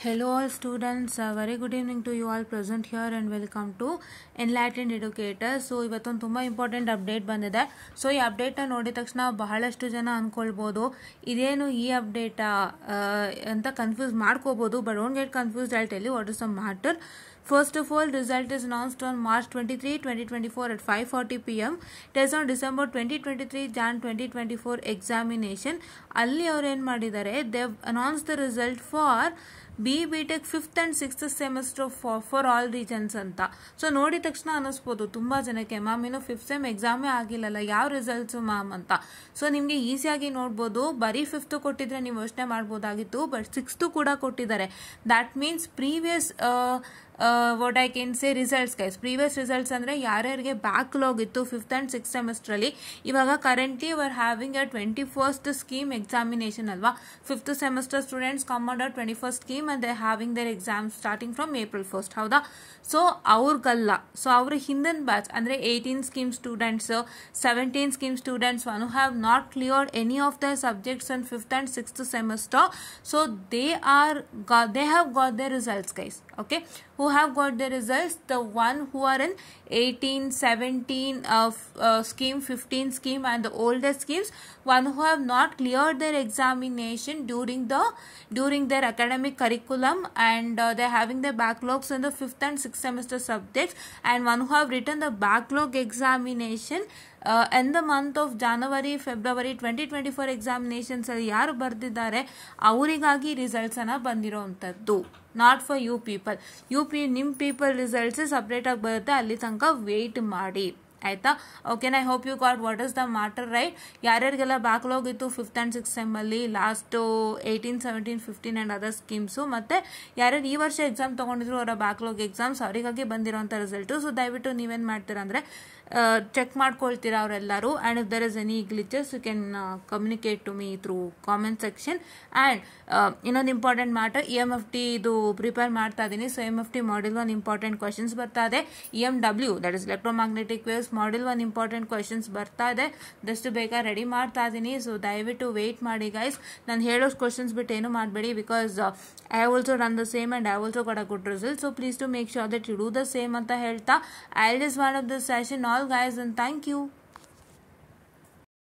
Hello all students, very good evening to you all present here and welcome to Enlightened Educator. So ಇವತ್ತೊಂದು ತುಂಬ important update ಬಂದಿದೆ. So ಈ ಅಪ್ಡೇಟ್ನ ನೋಡಿದ ತಕ್ಷಣ ಬಹಳಷ್ಟು ಜನ ಅಂದ್ಕೊಳ್ಬೋದು ಇದೇನು ಈ ಅಪ್ಡೇಟಾ ಅಂತ ಕನ್ಫ್ಯೂಸ್ ಮಾಡ್ಕೋಬೋದು. But don't get confused, I tell you what is the matter. First of all, result is announced on March 23, 2024 at 5:40 p.m. It is on December 2023 Jan 2024 examination. ಅಲ್ಲಿ ಅವರು ಏನು ಮಾಡಿದ್ದಾರೆ, they have announced the result for BTech 5th and 6th semester for all regions ಅಂತ. So ನೋಡಿದ ತಕ್ಷಣ ಅನ್ನಿಸ್ಬೋದು ತುಂಬ ಜನಕ್ಕೆ, ma'am ಇನ್ನು 5th ಸೆಮ್ ಎಕ್ಸಾಮೇ ಆಗಿಲ್ಲಲ್ಲ, ಯಾವ ರಿಸಲ್ಟ್ಸು ಮ್ಯಾಮ್ ಅಂತ. ಸೊ ನಿಮಗೆ ಈಸಿಯಾಗಿ ನೋಡ್ಬೋದು, ಬರೀ 5th ಕೊಟ್ಟಿದ್ರೆ ನೀವು ಯೋಚನೆ ಮಾಡ್ಬೋದಾಗಿತ್ತು, ಬಟ್ 6th ಕೂಡ ಕೊಟ್ಟಿದ್ದಾರೆ. That means previous what I can say results guys. Previous results ಅಂದರೆ ಯಾರ್ಯಾರಿಗೆ ಬ್ಯಾಕ್ಲಾಗ್ ಇತ್ತು 5th and 6th ಸೆಮಿಸ್ಟ್ರಲ್ಲಿ, ಇವಾಗ currently var having a 21st scheme examination ಅಲ್ವಾ. 5th semester students come under 21st scheme and they are having their exams starting from April 1st. ಹೌದಾ? So ಅವ್ರಿಗಲ್ಲ, so ಅವ್ರ ಹಿಂದಿನ batch ಅಂದರೆ 18 scheme students, 17 scheme students who have not cleared any of their subjects in 5th and 6th semester, so they have got their results guys. Okay, who have got their results? The one who are in 18, 17 scheme, 15 scheme and the oldest schemes, one who have not cleared their examination during their academic curriculum and they are having their backlogs in the 5th and 6th semester subjects, and one who have written the backlog examination in the month of January, February 2024 examinations ಅಲ್ಲಿ ಯಾರು ಬರೆದಿದ್ದಾರೆ ಅವರಿಗಾಗಿ results ಅನ್ನ ಬಂದಿರೋವಂಥದ್ದು. Not for you people. ನಿಮ್ಮ people results separate ಆಗಿ ಬರುತ್ತೆ, ಅಲ್ಲಿ ತನಕ ವೇಟ್ ಮಾಡಿ ಆಯ್ತಾ. Okay, I hope you got what is the matter right. ಯಾರ್ಯಾರಿಗೆಲ್ಲ ಬ್ಯಾಕ್ಲಾಗ್ ಇತ್ತು 5th and 6th ಸೆಮ್ಮಲ್ಲಿ ಲಾಸ್ಟು 18, 17, 15 ಆ್ಯಂಡ್ ಅದರ್ ಸ್ಕೀಮ್ಸು, ಮತ್ತು ಯಾರ್ಯಾರು ಈ ವರ್ಷ ಎಕ್ಸಾಮ್ ತೊಗೊಂಡಿದ್ರು ಅವರ ಬ್ಯಾಕ್ಲಾಗ್ ಎಕ್ಸಾಮ್ಸ್ ಅವರಿಗಾಗಿ ಬಂದಿರೋಂಥ ರಿಸಲ್ಟು. ಸೊ ದಯವಿಟ್ಟು ನೀವೇನು ಮಾಡ್ತೀರಾ ಅಂದರೆ ಚೆಕ್ ಮಾಡ್ಕೊಳ್ತೀರಾ ಅವರೆಲ್ಲರೂ, and if there is any glitches you can communicate to me through comment section. And ಇನ್ನೊಂದು ಇಂಪಾರ್ಟೆಂಟ್ ಮ್ಯಾಟರ್, EMFT ಇದು ಪ್ರಿಪೇರ್ ಮಾಡ್ತಾ ಇದ್ದೀನಿ. So EMFT Module 1 important questions ಬರ್ತಾ ಇದೆ. EMW that is electromagnetic waves Module 1 important questions ಬರ್ತಾ ಇದೆ. Just ಬೇಗ ready ಮಾಡ್ತಾ ಇದ್ದೀನಿ. ಸೊ ದಯವಿಟ್ಟು ವೆಯ್ಟ್ ಮಾಡಿ ಗೈಸ್. ನಾನು ಹೇಳೋ ಕ್ವಶನ್ಸ್ ಬಿಟ್ಟು ಏನು ಮಾಡಬೇಡಿ, because I have also done the same and I have also got a good result. So please to make sure that you do the same ಅಂತ ಹೇಳ್ತಾ I'll just wind up this session all guys and thank you.